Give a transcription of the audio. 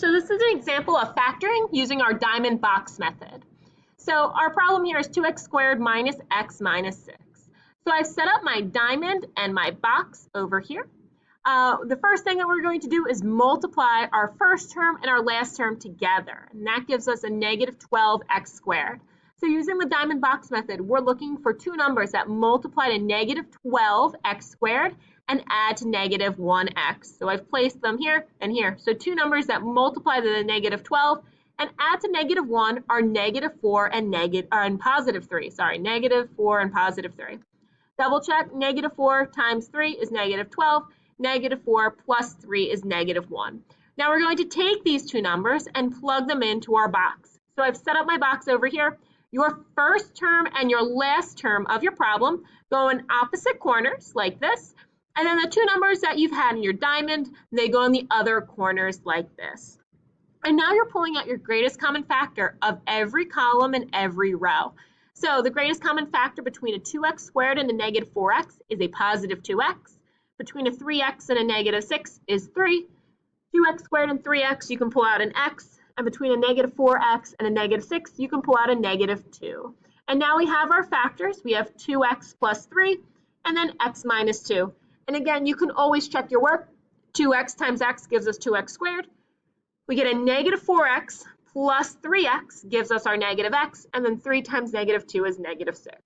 So this is an example of factoring using our diamond box method. So our problem here is 2x squared minus x minus 6. So I've set up my diamond and my box over here. The first thing that we're going to do is multiply our first term and our last term together, and that gives us a negative 12x squared. So using the diamond box method, we're looking for two numbers that multiply to negative 12x squared and add to negative 1x. So I've placed them here and here. So two numbers that multiply to the negative 12 and add to negative 1 are negative 4 and positive 3. Sorry, negative 4 and positive 3. Double check, negative 4 times 3 is negative 12. Negative 4 plus 3 is negative 1. Now we're going to take these two numbers and plug them into our box. So I've set up my box over here. Your first term and your last term of your problem go in opposite corners like this. And then the two numbers that you've had in your diamond, they go in the other corners like this. And now you're pulling out your greatest common factor of every column and every row. So the greatest common factor between a 2x squared and a negative 4x is a positive 2x. Between a 3x and a negative 6 is 3. 2x squared and 3x, you can pull out an x. And between a negative 4x and a negative 6, you can pull out a negative 2. And now we have our factors. We have 2x plus 3 and then x minus 2. And again, you can always check your work. 2x times x gives us 2x squared. We get a negative 4x plus 3x gives us our negative x, and then 3 times negative 2 is negative 6.